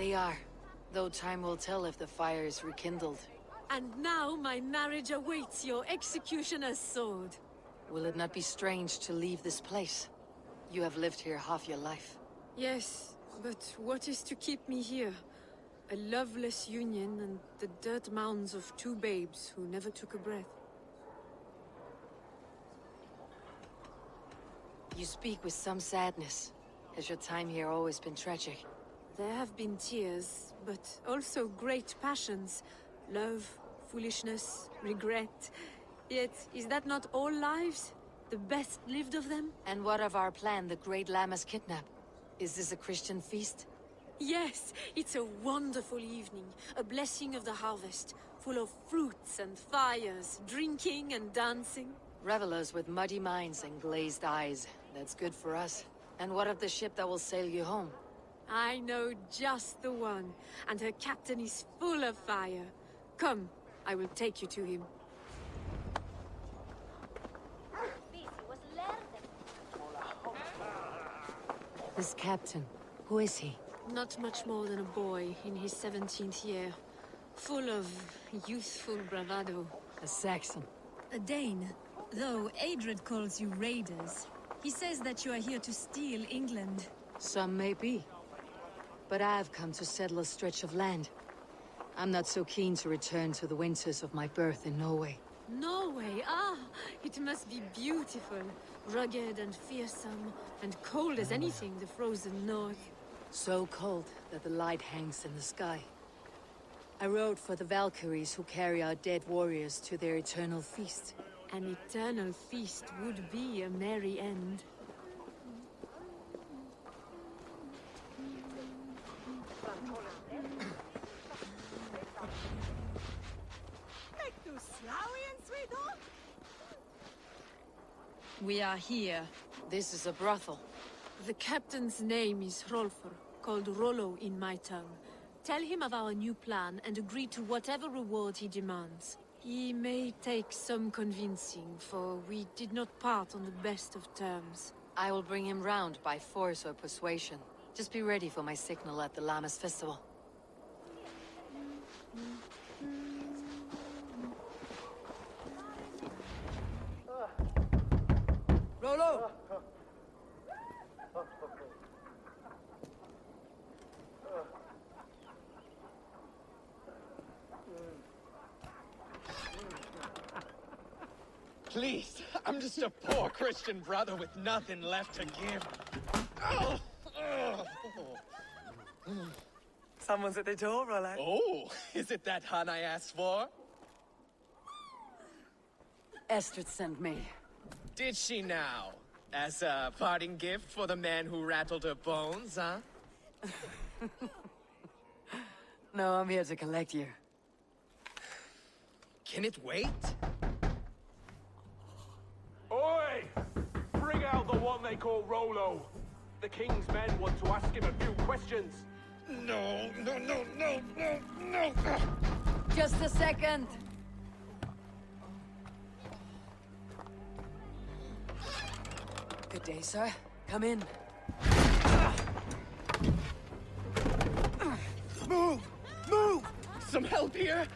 They are. Though time will tell if the fire is rekindled. And now my marriage awaits your executioner's sword. Will it not be strange to leave this place? You have lived here half your life. Yes, but what is to keep me here? A loveless union and the dirt mounds of two babes who never took a breath. You speak with some sadness. Has your time here always been tragic? There have been tears, but also great passions. Love, foolishness, regret. Yet, is that not all lives? The best lived of them? And what of our plan, the Great Lammas kidnap? Is this a Christian feast? Yes, it's a wonderful evening. A blessing of the harvest, full of fruits and fires, drinking and dancing. Revelers with muddy minds and glazed eyes. That's good for us. And what of the ship that will sail you home? I know just the one, and her captain is full of fire. Come, I will take you to him. This captain, who is he? Not much more than a boy in his 17th year. Full of youthful bravado. A Saxon. A Dane, though Estrid calls you raiders. He says that you are here to steal England. Some may be. But I've come to settle a stretch of land. I'm not so keen to return to the winters of my birth in Norway. Norway, it must be beautiful. Rugged and fearsome, and cold as anything the frozen north. So cold that the light hangs in the sky. I rode for the Valkyries who carry our dead warriors to their eternal feast. An eternal feast would be a merry end. We are here. This is a brothel. The captain's name is Rollo, called Rollo in my tongue. Tell him of our new plan and agree to whatever reward he demands. He may take some convincing, for we did not part on the best of terms. I will bring him round by force or persuasion. Just be ready for my signal at the Lammas festival. Rollo! Please, I'm just a poor Christian brother with nothing left to give. Oh, Someone's at the door, Rollo. oh, is it that hun I asked for? Estrid sent me. Did she now? As a parting gift for the man who rattled her bones, huh? No, I'm here to collect you. Can it wait? Oi! Bring out the one they call Rollo. The king's men want to ask him a few questions. No, no, no, no, no, no! Just a second! Good day, sir. Come in. Move! Move! Some help here?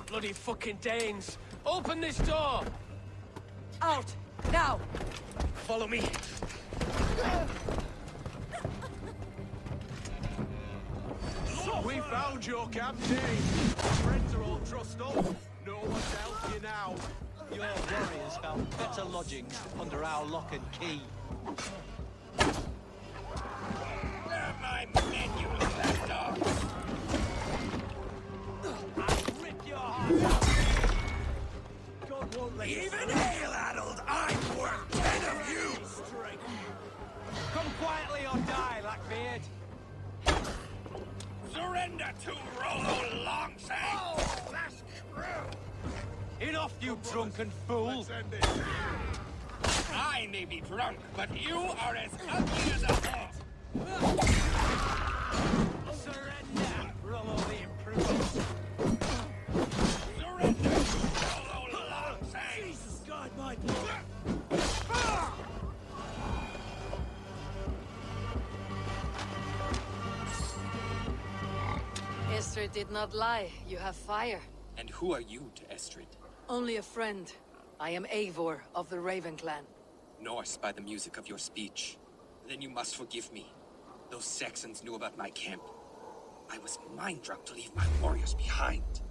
Bloody fucking Danes! Open this door! Out! Now! Follow me. We found your captain. Friends are all trussed up. No one to help you now. Your warriors found better lodgings under our lock and key. They're my men, you lapdog! I'll rip your heart out! God won't let Even hail-addled, I'm worth 10 of you! Come quietly or die, Blackbeard! Surrender to Rollo Longshanks! Slash crew! Enough, you drunken fool! I may be drunk, but you are as ugly as a hawk! Surrender, Rollo the Improved! Surrender to Rollo Longshanks! Jesus God, my blood! Estrid did not lie. You have fire. And who are you to Estrid? Only a friend. I am Eivor of the Raven clan. Norse by the music of your speech. Then you must forgive me. Those Saxons knew about my camp. I was mind-drunk to leave my warriors behind.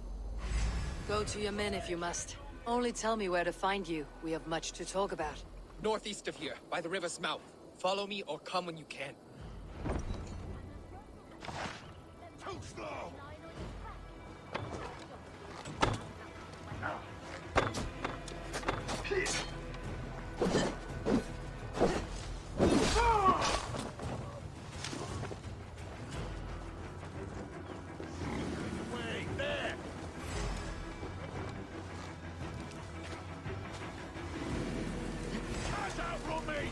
Go to your men if you must. Only tell me where to find you. We have much to talk about. Northeast of here, by the river's mouth. Follow me or come when you can. Too slow! Wait, there! Pass out from me!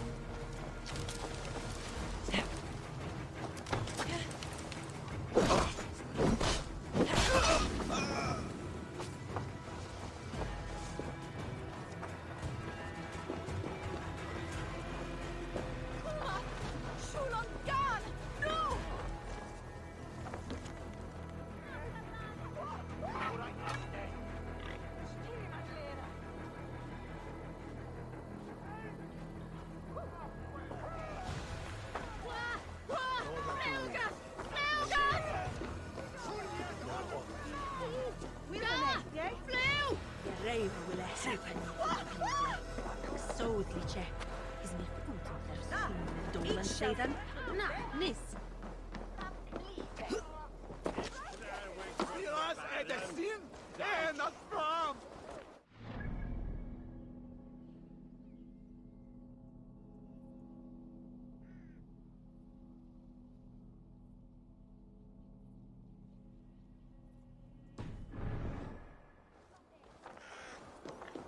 Silas är det sin? Det är endast fram!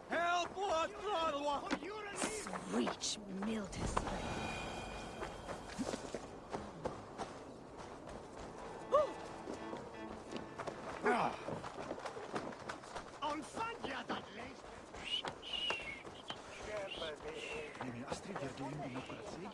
Help! What? Reach Miltus. Estrid är du inte nog att säga?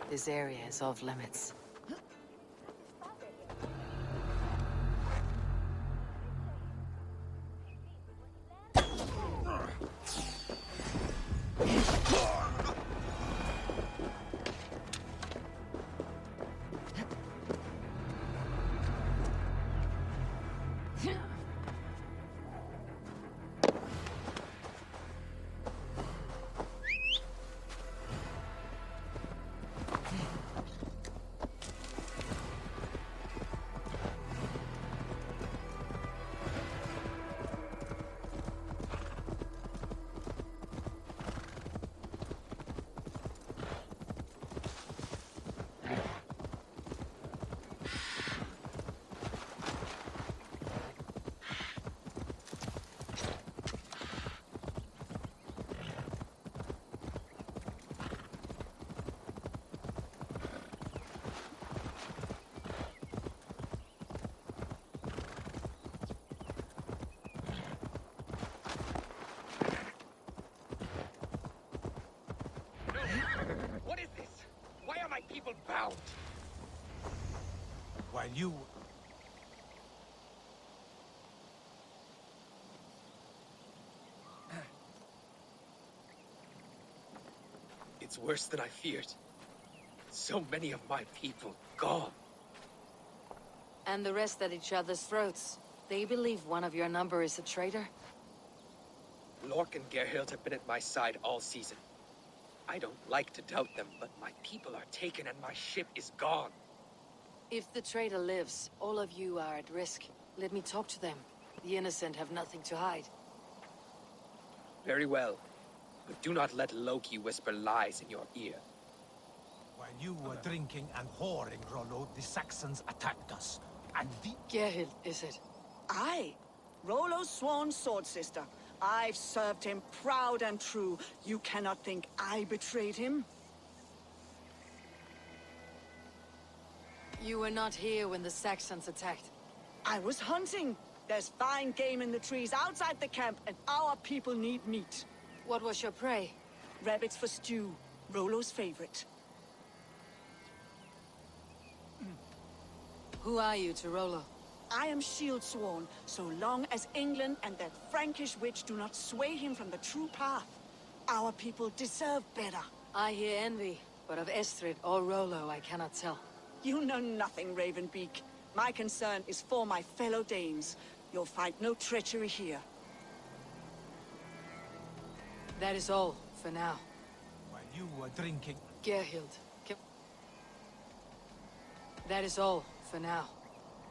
This area is off limits. What is this? Why are my people bound? While you... It's worse than I feared. So many of my people gone. And the rest at each other's throats. They believe one of your number is a traitor? Lork and Gerhild have been at my side all season. I don't like to doubt them, but my people are taken and my ship is gone. If the traitor lives, all of you are at risk. Let me talk to them. The innocent have nothing to hide. Very well. But do not let Loki whisper lies in your ear. While you were drinking and whoring, Rollo, the Saxons attacked us. And the... Gerhild, is it? Aye. Rollo's sworn sword sister. I've served him proud and true. You cannot think I betrayed him? You were not here when the Saxons attacked. I was hunting. There's fine game in the trees outside the camp, and our people need meat. What was your prey? Rabbits for stew. Rollo's favorite. Who are you to Rollo? I am shield sworn, so long as England and that Frankish witch do not sway him from the true path. Our people deserve better. I hear envy, but of Estrid or Rollo I cannot tell. You know nothing, Ravenbeak. My concern is for my fellow Danes. You'll find no treachery here. That is all, for now. While you were drinking... Gerhild. That is all, for now.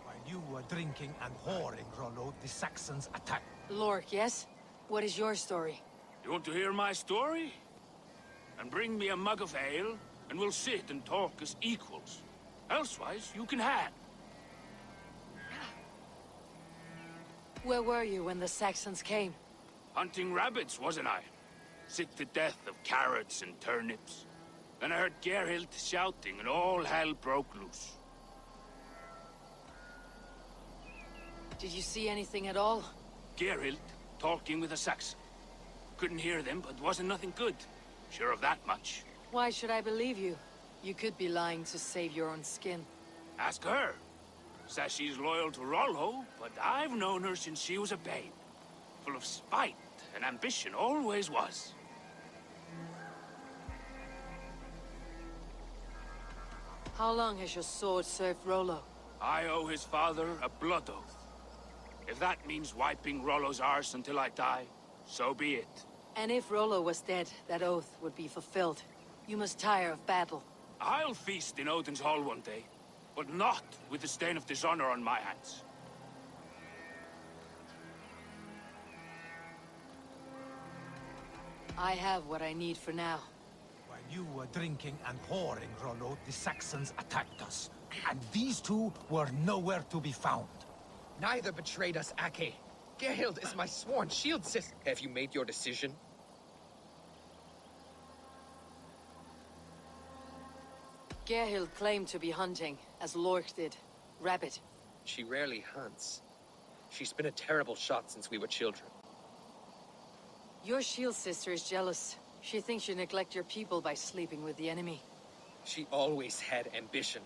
While you were drinking and whoring, Rollo, the Saxons attacked. Lork, yes? What is your story? You want to hear my story? And bring me a mug of ale, and we'll sit and talk as equals. Elsewise, you can hang. Where were you when the Saxons came? Hunting rabbits, wasn't I? Sick to death of carrots and turnips. Then I heard Gerhild shouting, and all hell broke loose. Did you see anything at all? Gerhild talking with a Saxon. Couldn't hear them, but wasn't nothing good. Sure of that much. Why should I believe you? You could be lying to save your own skin. Ask her. Says she's loyal to Rollo, but I've known her since she was a babe. Full of spite and ambition, always was. How long has your sword served Rollo? I owe his father a blood oath. If that means wiping Rollo's arse until I die, so be it. And if Rollo was dead, that oath would be fulfilled. You must tire of battle. I'll feast in Odin's hall one day, but not with the stain of dishonor on my hands. I have what I need for now. While you were drinking and whoring, Rollo, the Saxons attacked us. And these two were nowhere to be found. Neither betrayed us, Ake. Gerhild is my sworn shield sister. Have you made your decision? Gerhild claimed to be hunting, as Lork did. Rabbit. She rarely hunts. She's been a terrible shot since we were children. Your shield sister is jealous. She thinks you neglect your people by sleeping with the enemy. She always had ambition.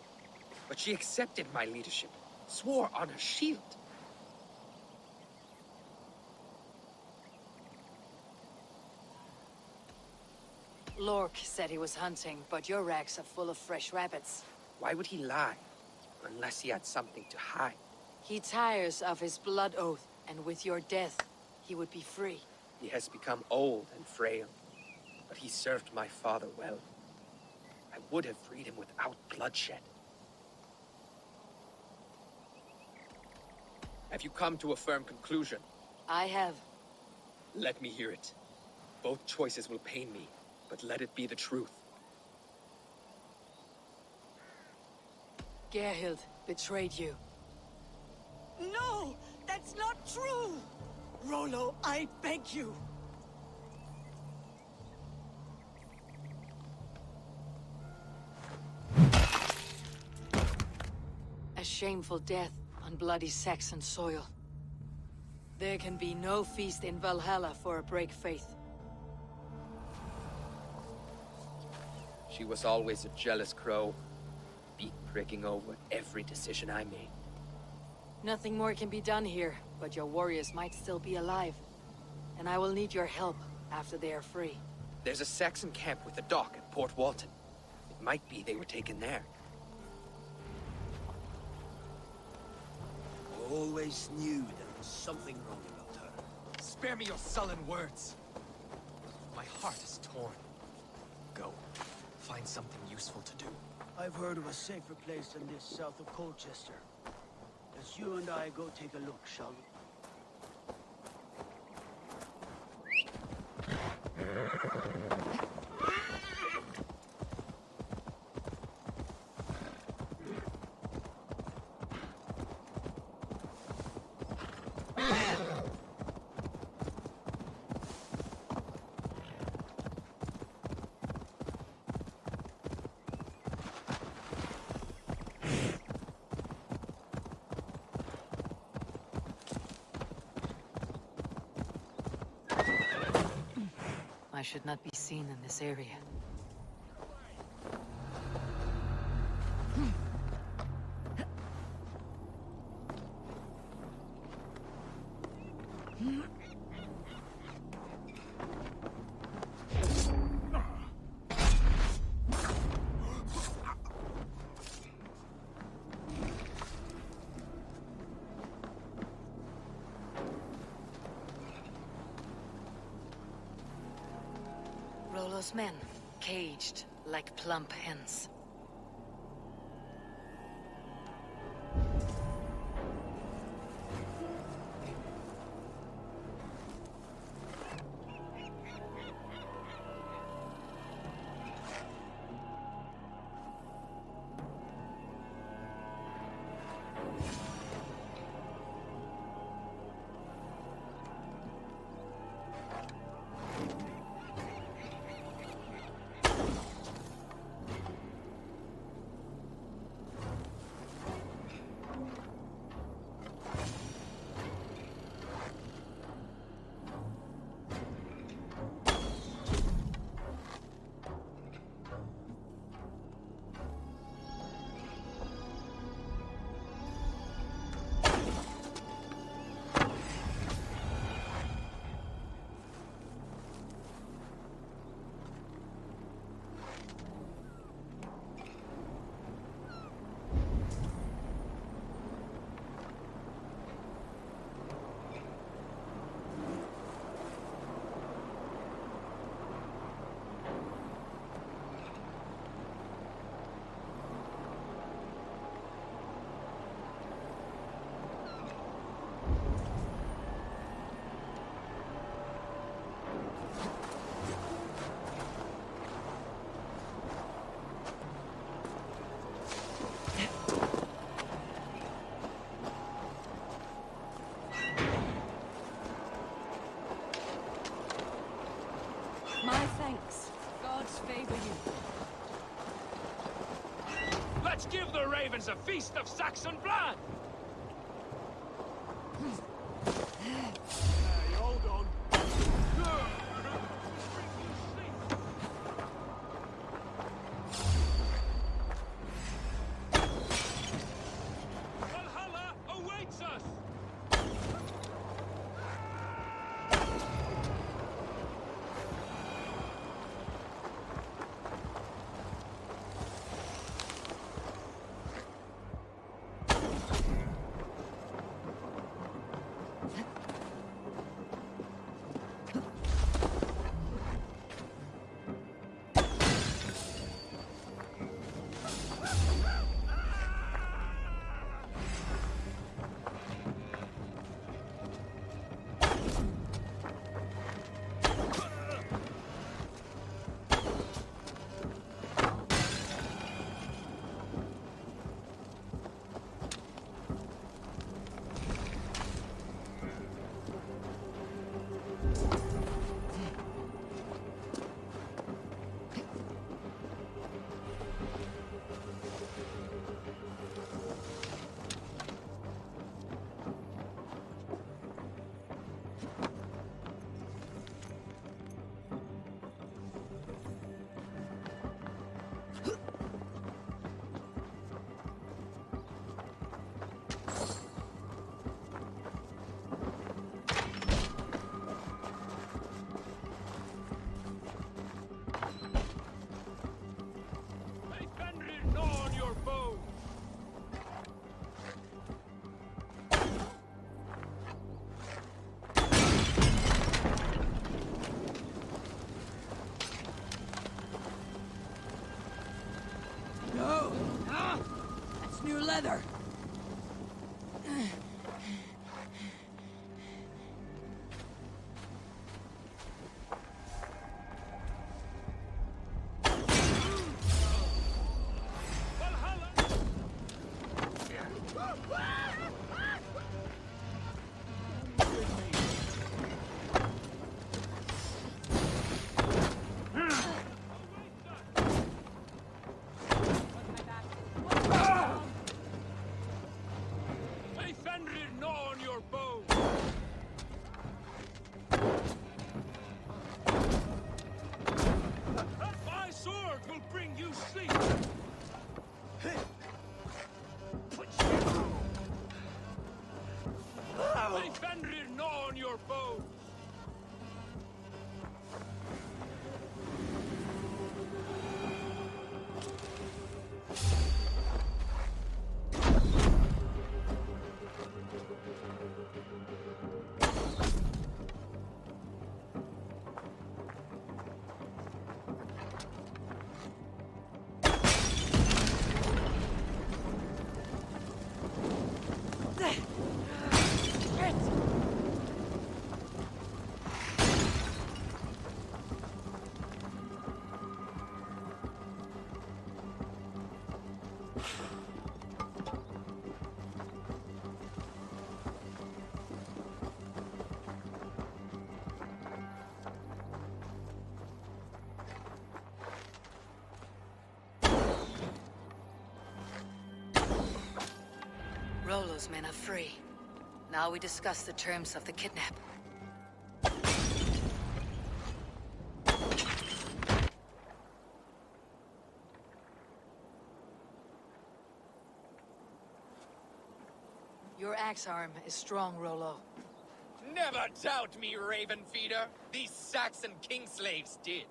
But she accepted my leadership. Swore on her shield. Lork said he was hunting, but your racks are full of fresh rabbits. Why would he lie? Unless he had something to hide. He tires of his blood oath, and with your death, he would be free. He has become old and frail. But he served my father well. I would have freed him without bloodshed. Have you come to a firm conclusion? I have. Let me hear it. Both choices will pain me, but let it be the truth. Gerhild betrayed you. No! That's not true! Rollo, I beg you! A shameful death on bloody Saxon soil. There can be no feast in Valhalla for a break faith. She was always a jealous crow, beak pricking over every decision I made. Nothing more can be done here, but your warriors might still be alive. And I will need your help after they are free. There's a Saxon camp with a dock at Port Walton. It might be they were taken there. Always knew there was something wrong about her. Spare me your sullen words. My heart is torn. Go. Find something useful to do. I've heard of a safer place than this south of Colchester. Let's you and I go take a look, shall we? should not be seen in this area. Rollo's men, caged like plump hens. My thanks. Gods favor you. Let's give the ravens a feast of Saxon blood! Hey, hold on. Valhalla awaits us! New leather! sword will bring you sleep! May Fenrir gnaw on your bow! Rollo's men are free. Now we discuss the terms of the kidnap. Your axe arm is strong, Rollo. Never doubt me, Raven Feeder. These Saxon king slaves did.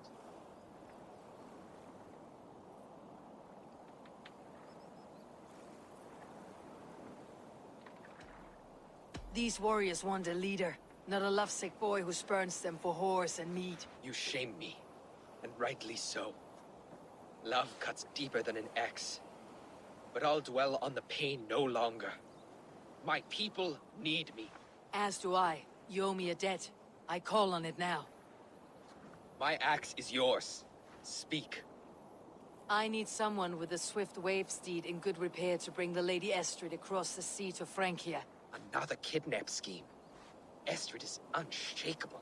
These warriors want a leader, not a lovesick boy who spurns them for whores and meat. You shame me, and rightly so. Love cuts deeper than an axe. But I'll dwell on the pain no longer. My people need me. As do I. You owe me a debt. I call on it now. My axe is yours. Speak. I need someone with a swift wave steed in good repair to bring the Lady Estrid across the sea to Francia. Another kidnap scheme. Estrid is unshakable.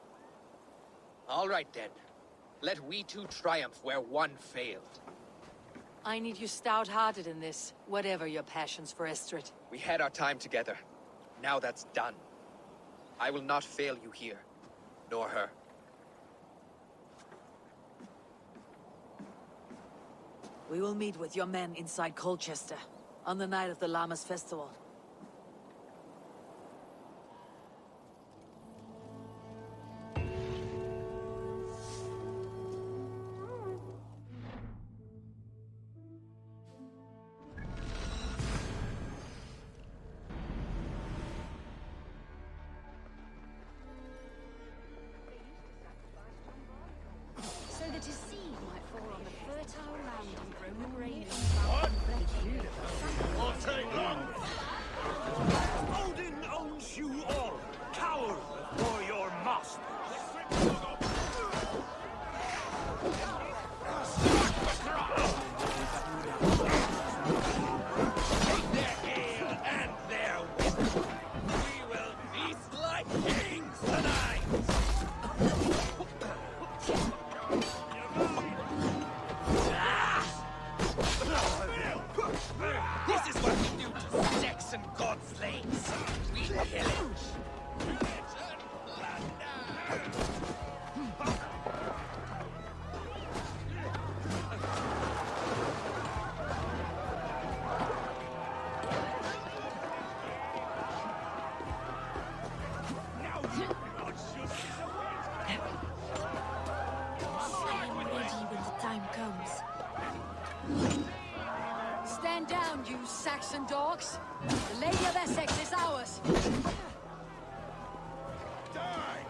All right then. Let we two triumph where one failed. I need you stout-hearted in this, whatever your passions for Estrid. We had our time together. Now that's done. I will not fail you here, nor her. We will meet with your men inside Colchester, on the night of the Llamas Festival. So that his seed might fall on the fertile land and Roman reign. Won't take long! Odin owns you all! Cower for your master! Take their ale and their wit! We will feast like kings tonight! This is what we do to Saxon god slaves. We pillage. Pillage and plunder. Now you not just I am ready when the time comes. Stand down, you Saxon dogs! The Lady of Essex is ours! die!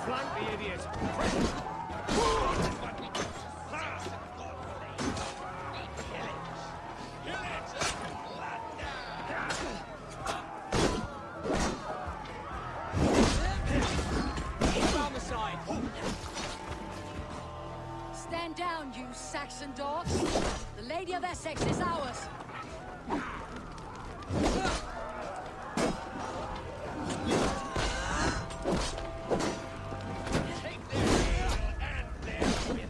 Flank the idiot! What we do to Saxon god slaves. We pillage. Pillage and plunder. Homicide! Stand down, you Saxon dogs! The Lady of Essex is ours! Take their ale and their women.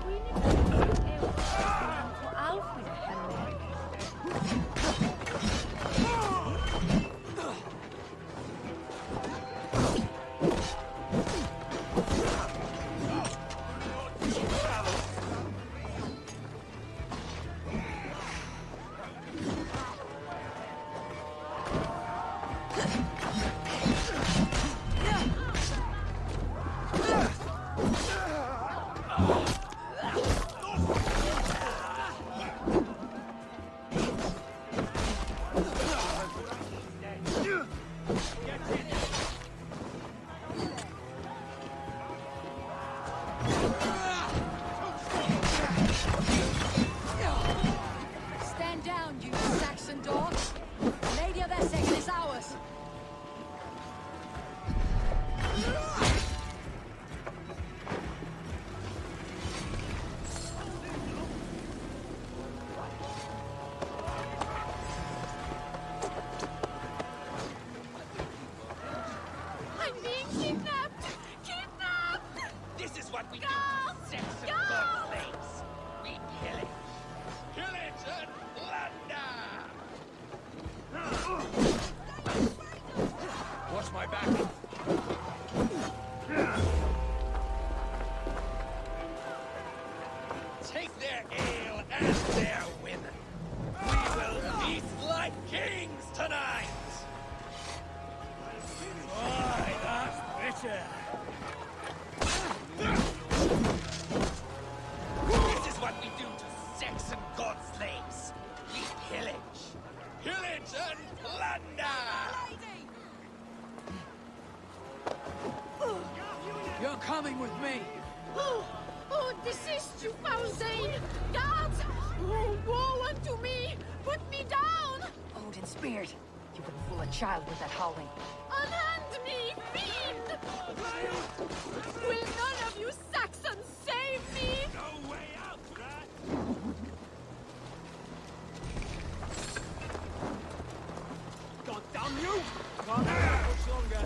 We will have Kidnapped! Kidnapped! This is what we do Guards! to Saxon Guards! godlings. We pillage. Pillage and plunder! Watch my back. Take their ale and their women. We will feast like kings tonight! Why, that's bitter. This is what we do to Saxon god slaves. We pillage. Pillage and plunder! You're coming with me. Oh, desist, you foul Zane! Guards! Oh, woe unto me! Put me down! Odin Spirit! You wouldn't fool a child with that howling. Unhand me, fiend! Will none of you Saxons save me? No way out, lad! God damn you! Can't wait much longer.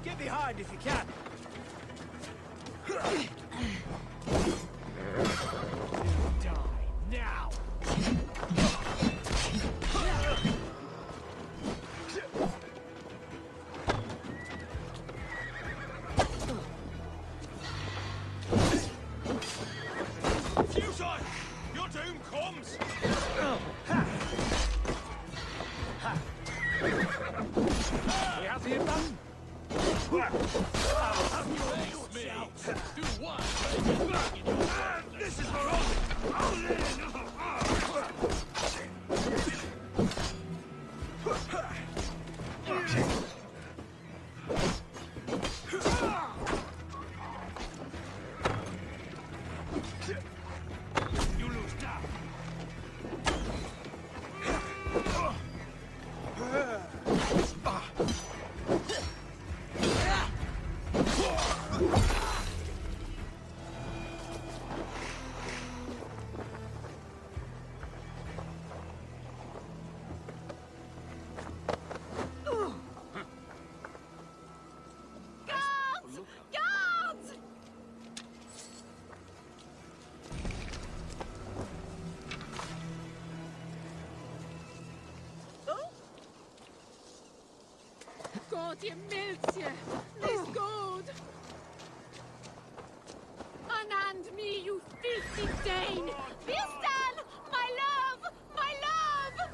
Get behind if you can. Die now. Futile! Your doom comes! We have the advantage. Do what? This is for You lose now. Guards! Guards! God, ihr Milzje! This good! Unhand me, you filthy Dane! Vistan! My love! My love!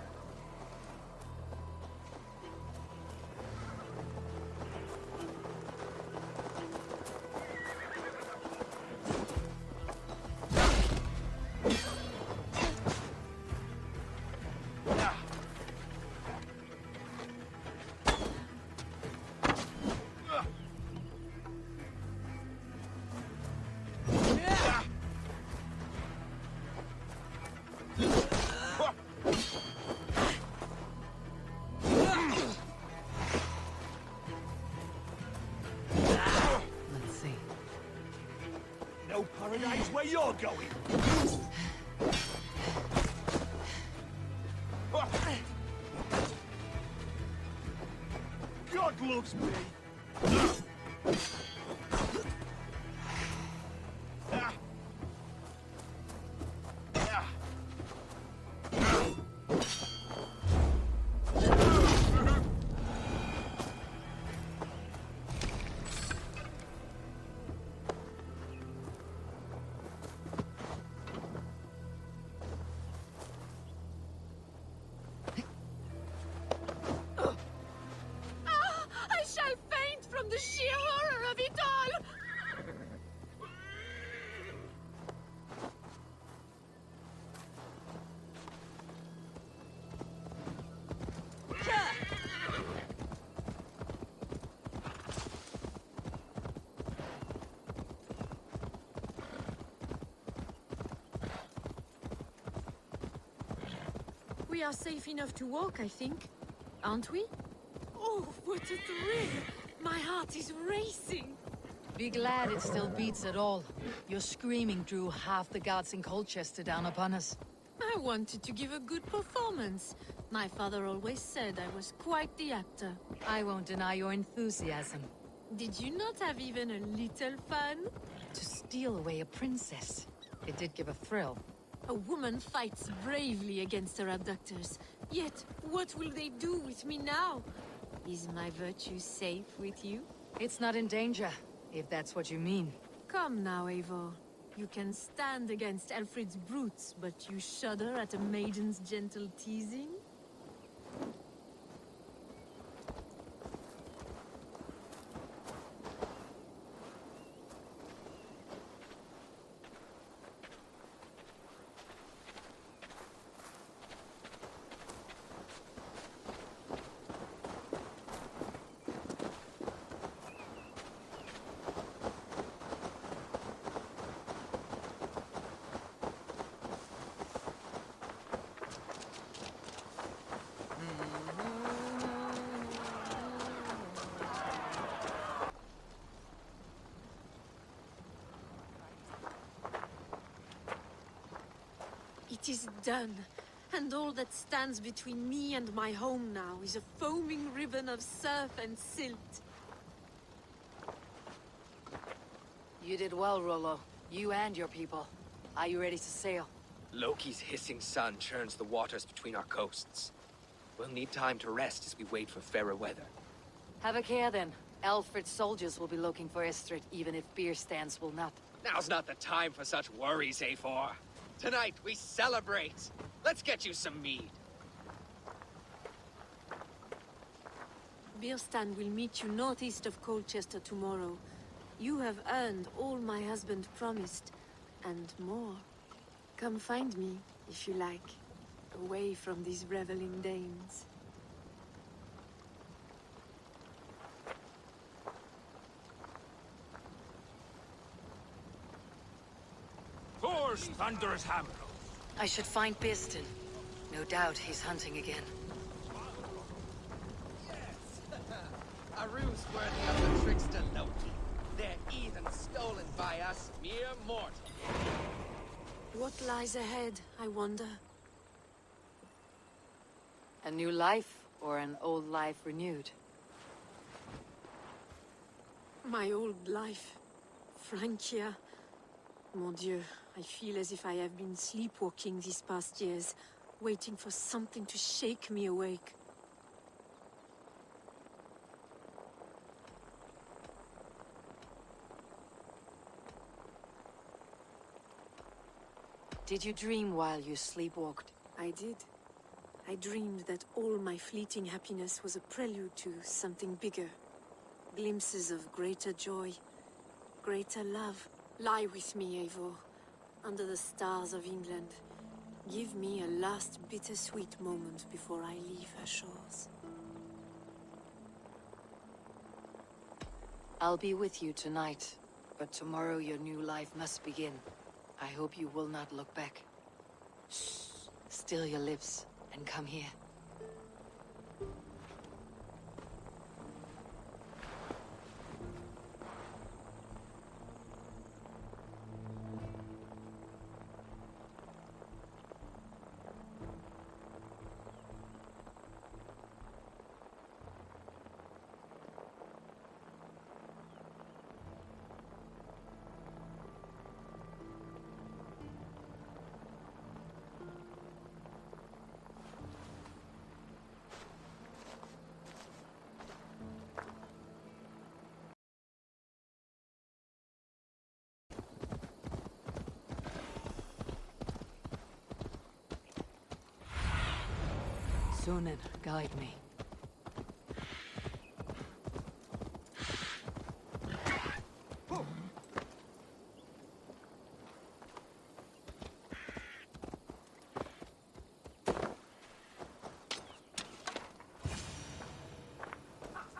Let's see. No paradise where you're going. God loves me. I shall faint from the sheer horror of we are safe enough to walk, I think. Aren't we? Oh, what a thrill! My heart is racing! Be glad it still beats at all. Your screaming drew half the guards in Colchester down upon us. I wanted to give a good performance. My father always said I was quite the actor. I won't deny your enthusiasm. Did you not have even a little fun? To steal away a princess. It did give a thrill. A woman fights bravely against her abductors. Yet, what will they do with me now? Is my virtue safe with you? It's not in danger, if that's what you mean. Come now, Eivor. You can stand against Alfred's brutes, but you shudder at a maiden's gentle teasing? It is done, and all that stands between me and my home now is a foaming ribbon of surf and silt. You did well, Rollo. You and your people. Are you ready to sail? Loki's hissing sun churns the waters between our coasts. We'll need time to rest as we wait for fairer weather. Have a care then. Alfred's soldiers will be looking for Estrid, even if beer stands will not. Now's not the time for such worries, Eivor. Tonight, we celebrate! Let's get you some mead. Birstan will meet you northeast of Colchester tomorrow. You have earned all my husband promised, and more. Come find me, if you like, away from these reveling Danes. Thor's thunderous hammer. I should find Birstan. No doubt he's hunting again. A ruse worthy of the trickster Loki. Their heathen stolen by us, mere mortals. What lies ahead, I wonder? A new life, or an old life renewed? My old life. Francia. Mon Dieu, I feel as if I have been sleepwalking these past years, waiting for something to shake me awake. Did you dream while you sleepwalked? I did. I dreamed that all my fleeting happiness was a prelude to something bigger. Glimpses of greater joy, greater love. Lie with me, Eivor, under the stars of England. Give me a last bittersweet moment before I leave her shores. I'll be with you tonight, but tomorrow your new life must begin. I hope you will not look back. Shh. Still your lips, and come here. Sunan, guide me.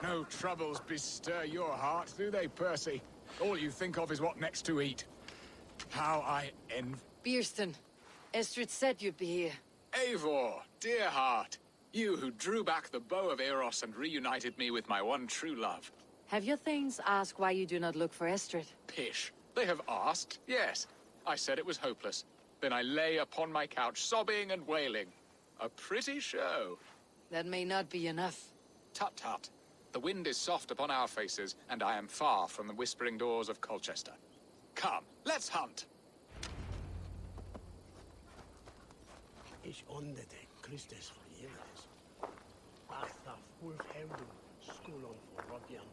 No troubles bestir your heart, do they, Percy? All you think of is what next to eat. How I envy... Birstan, Estrid said you'd be here. Eivor, dear heart. You who drew back the bow of Eros and reunited me with my one true love. Have your thanes asked why you do not look for Estrid? Pish. They have asked, yes. I said it was hopeless. Then I lay upon my couch, sobbing and wailing. A pretty show. That may not be enough. Tut-tut. The wind is soft upon our faces, and I am far from the whispering doors of Colchester. Come, let's hunt! Ich onde de Christus forgiveness. Arthur Wolf Hemden, Skolon for Rodian.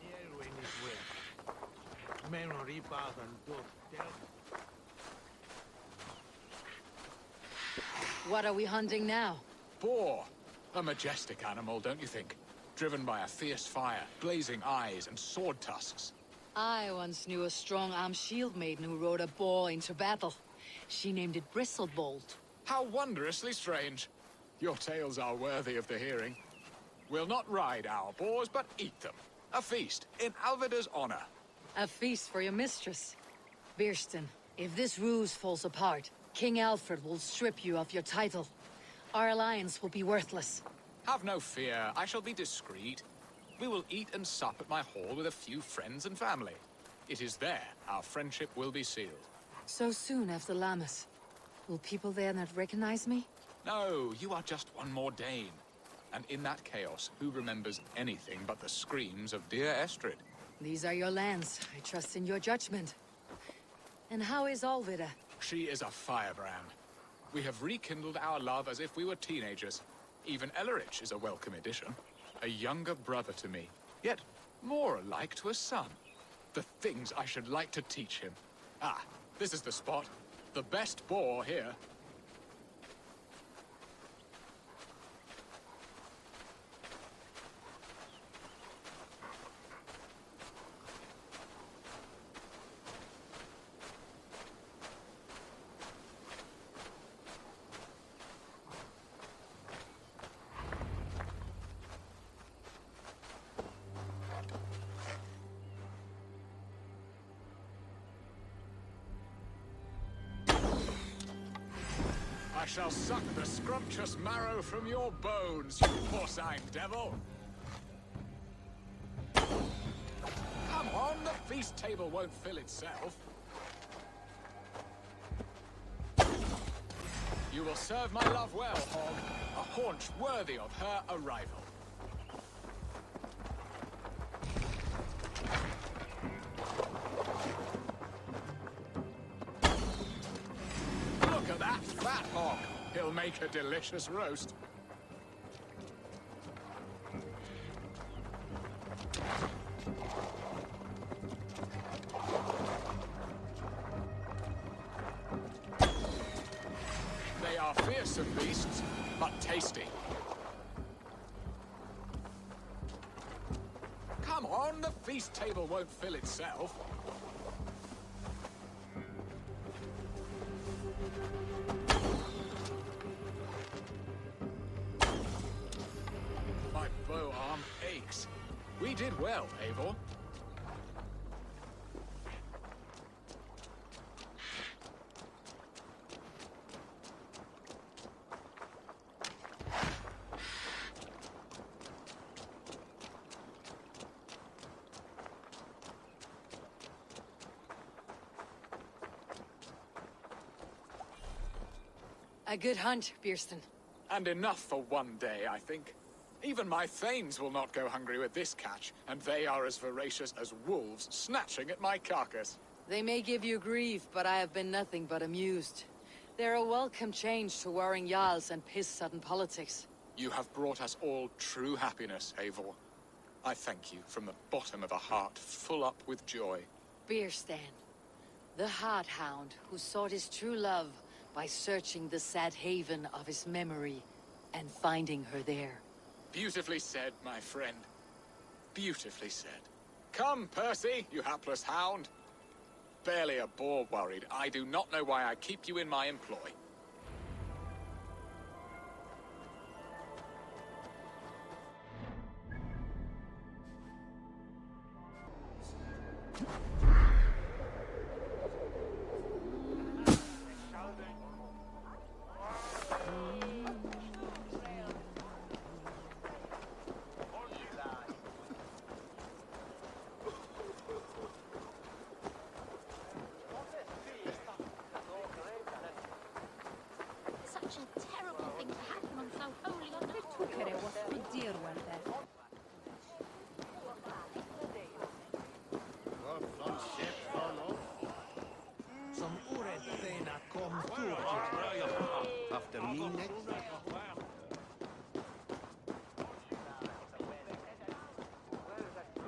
Erwin is well. Men are repath and dog. What are we hunting now? Boar. A majestic animal, don't you think? Driven by a fierce fire, blazing eyes, and sword tusks. I once knew a strong-armed shield maiden who rode a boar into battle. She named it Bristlebolt. How wondrously strange. Your tales are worthy of the hearing. We'll not ride our boars, but eat them. A feast, in Alvida's honor. A feast for your mistress. Birsten, if this ruse falls apart, King Alfred will strip you of your title. Our alliance will be worthless. Have no fear, I shall be discreet. We will eat and sup at my hall with a few friends and family. It is there our friendship will be sealed. So soon after Lammas. Will people there not recognize me? No, you are just one more Dane. And in that chaos, who remembers anything but the screams of dear Estrid? These are your lands. I trust in your judgment. And how is Alvida? She is a firebrand. We have rekindled our love as if we were teenagers. Even Ellerich is a welcome addition. A younger brother to me, yet more alike to a son. The things I should like to teach him. Ah, this is the spot. The best boar here. I shall suck the scrumptious marrow from your bones, you porcine devil! Come on, the feast table won't fill itself. You will serve my love well, Hog. A haunch worthy of her arrival. Look at that fat hog. He'll make a delicious roast. They are fearsome beasts, but tasty. Come on, the feast table won't fill itself. My bow arm aches. We did well, Eivor. A good hunt, Birsten. And enough for one day, I think. Even my thanes will not go hungry with this catch, and they are as voracious as wolves snatching at my carcass. They may give you grief, but I have been nothing but amused. They're a welcome change to warring jarls and piss-sudden politics. You have brought us all true happiness, Eivor. I thank you from the bottom of a heart full up with joy. Birsten, the Heart Hound who sought his true love by searching the sad haven of his memory and finding her there. Beautifully said, my friend. Beautifully said. Come, Percy, you hapless hound. Barely a boar worried. I do not know why I keep you in my employ. Me next.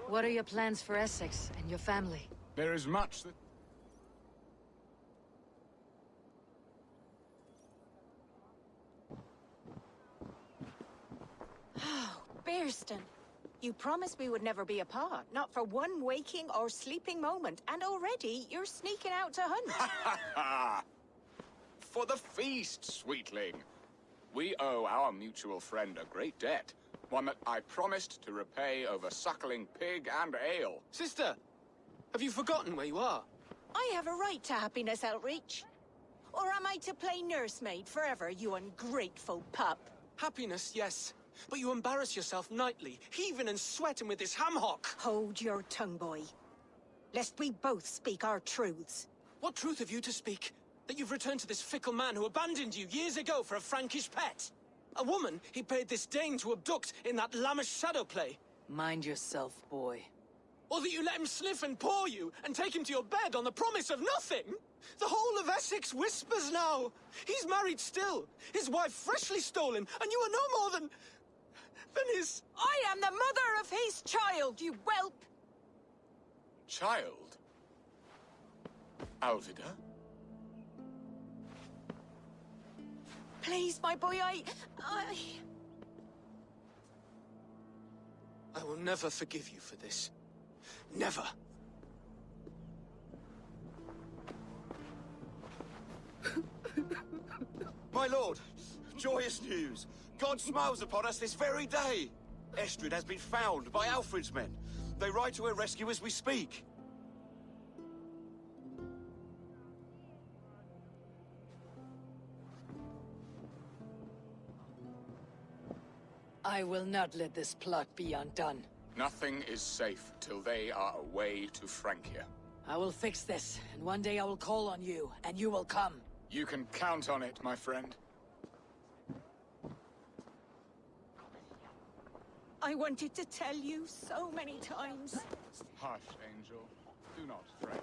What are your plans for Essex and your family? There is much that... Bearston, you promised we would never be apart, not for one waking or sleeping moment, and already you're sneaking out to hunt. For the feast, sweetling. We owe our mutual friend a great debt. One that I promised to repay over suckling pig and ale. Sister, have you forgotten where you are? I have a right to happiness, Outreach. Or am I to play nursemaid forever, you ungrateful pup? Happiness, yes. But you embarrass yourself nightly, heaving and sweating with this ham-hock. Hold your tongue, boy. Lest we both speak our truths. What truth have you to speak? That you've returned to this fickle man who abandoned you years ago for a Frankish pet? A woman he paid this Dane to abduct in that lammish shadow play? Mind yourself, boy. Or that you let him sniff and paw you, and take him to your bed on the promise of nothing? The whole of Essex whispers now. He's married still, his wife freshly stolen, and you are no more than his... I am the mother of his child, you whelp! Child? Alvida? Please, my boy, I will never forgive you for this. Never. My lord, joyous news. God smiles upon us this very day. Estrid has been found by Alfred's men. They ride to her rescue as we speak. I will not let this plot be undone. Nothing is safe till they are away to Francia. I will fix this, and one day I will call on you, and you will come. You can count on it, my friend. I wanted to tell you so many times. Hush, Angel. Do not fret.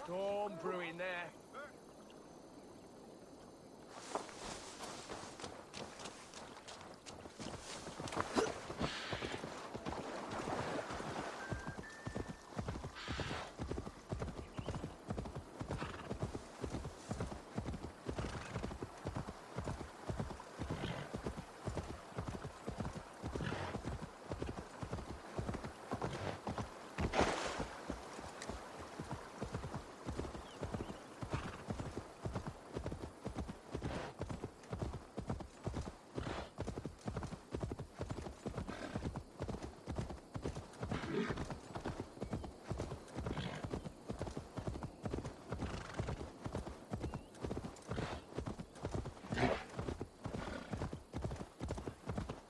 Storm brewing there.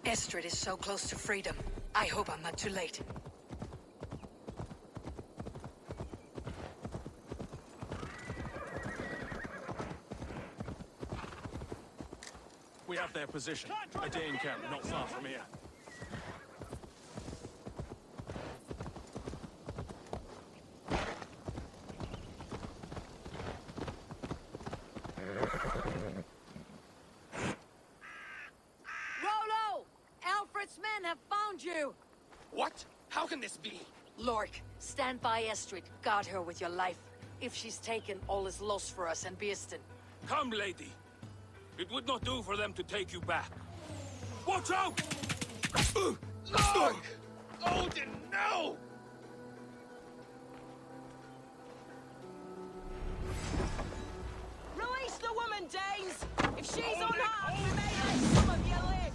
Estrid is so close to freedom. I hope I'm not too late. We have their position. A Dane camp not far from here. Rollo! Alfred's men have found you! What? How can this be? Lork, stand by Estrid. Guard her with your life. If she's taken, all is lost for us and Bearston. Come, lady. It would not do for them to take you back. Watch out! No! Odin, no! Release the woman, Danes! If she's unharmed, we may let some of you live!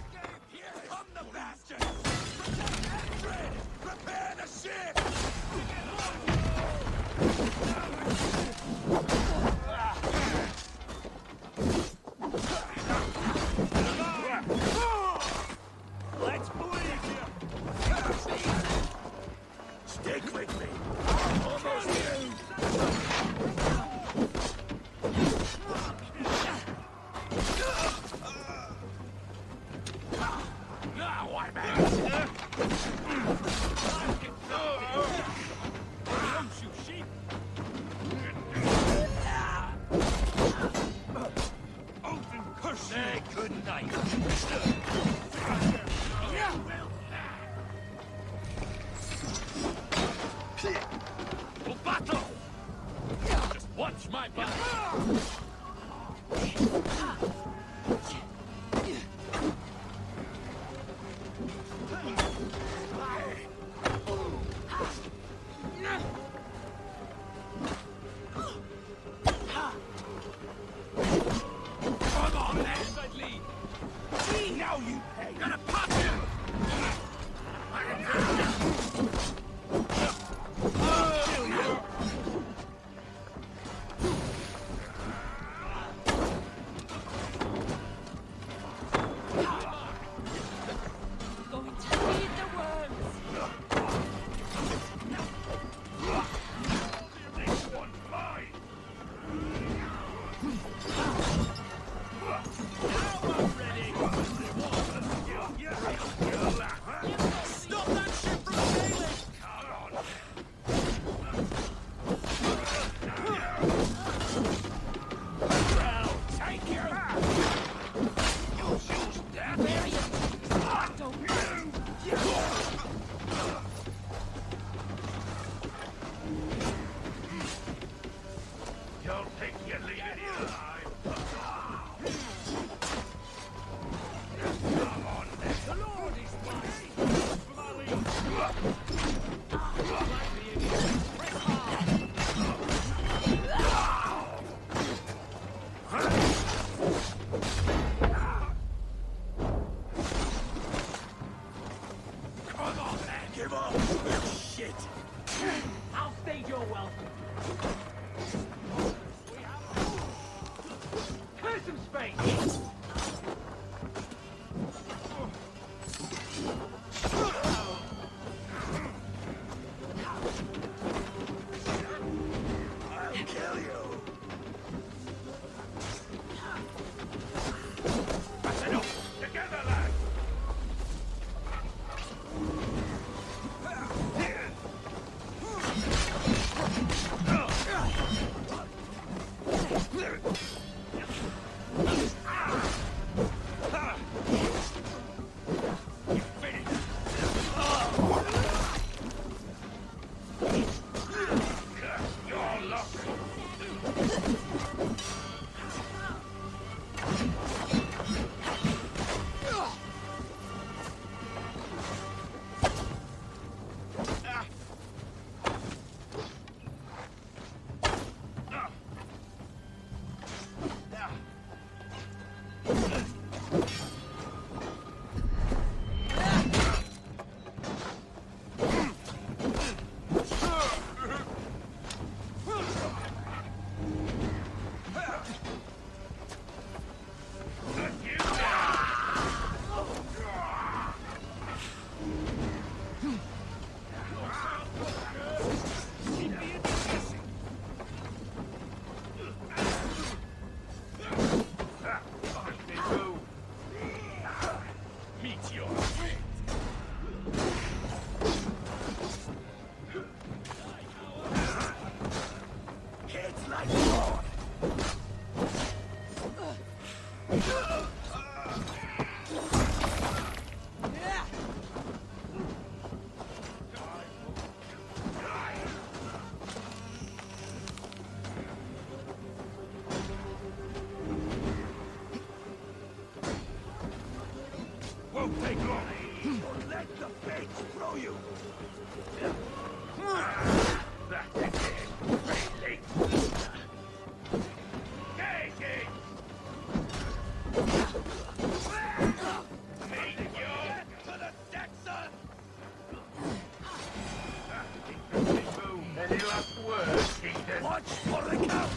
my man! Don't you sheep! Odin curse you! Good night! For battle! Just watch my back! Now you pay! Gonna pop you! Going to feed the worms. This one's mine! Stop that ship from sailing! Come on! Well, take your You'll choose death! Don't You'll take your leave it alive! Come on, then! The Lord is Come on, then! Give up! Shit! I'll stage your welcome! Clear some space! I'll kill you! That's enough! Together, lads! Your luck! Won't take long. Don't let the fates throw you. That's it. Really? Gay, gay. Meet you to the deck, son. Any last words, Ethan? Watch for the count.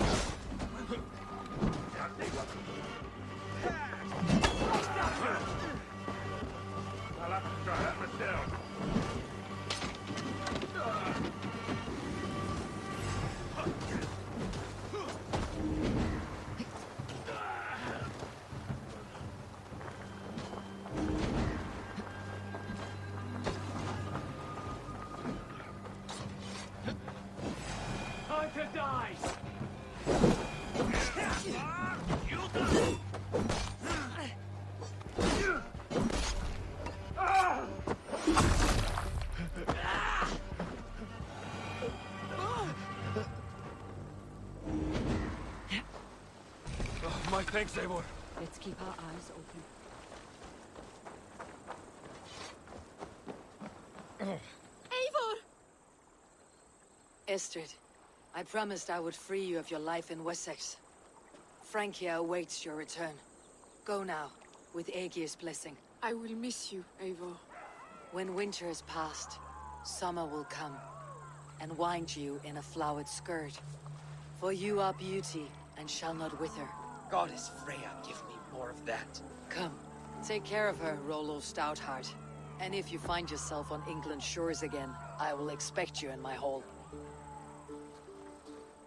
I'll have to try that myself. Thanks, Eivor. Let's keep our eyes open. Eivor! Estrid, I promised I would free you of your life in Wessex. Francia awaits your return. Go now, with Aegir's blessing. I will miss you, Eivor. When winter is past, summer will come, and wind you in a flowered skirt. For you are beauty, and shall not wither. Goddess Freya, give me more of that. Come, take care of her, Rollo Stoutheart. And if you find yourself on England's shores again, I will expect you in my hall.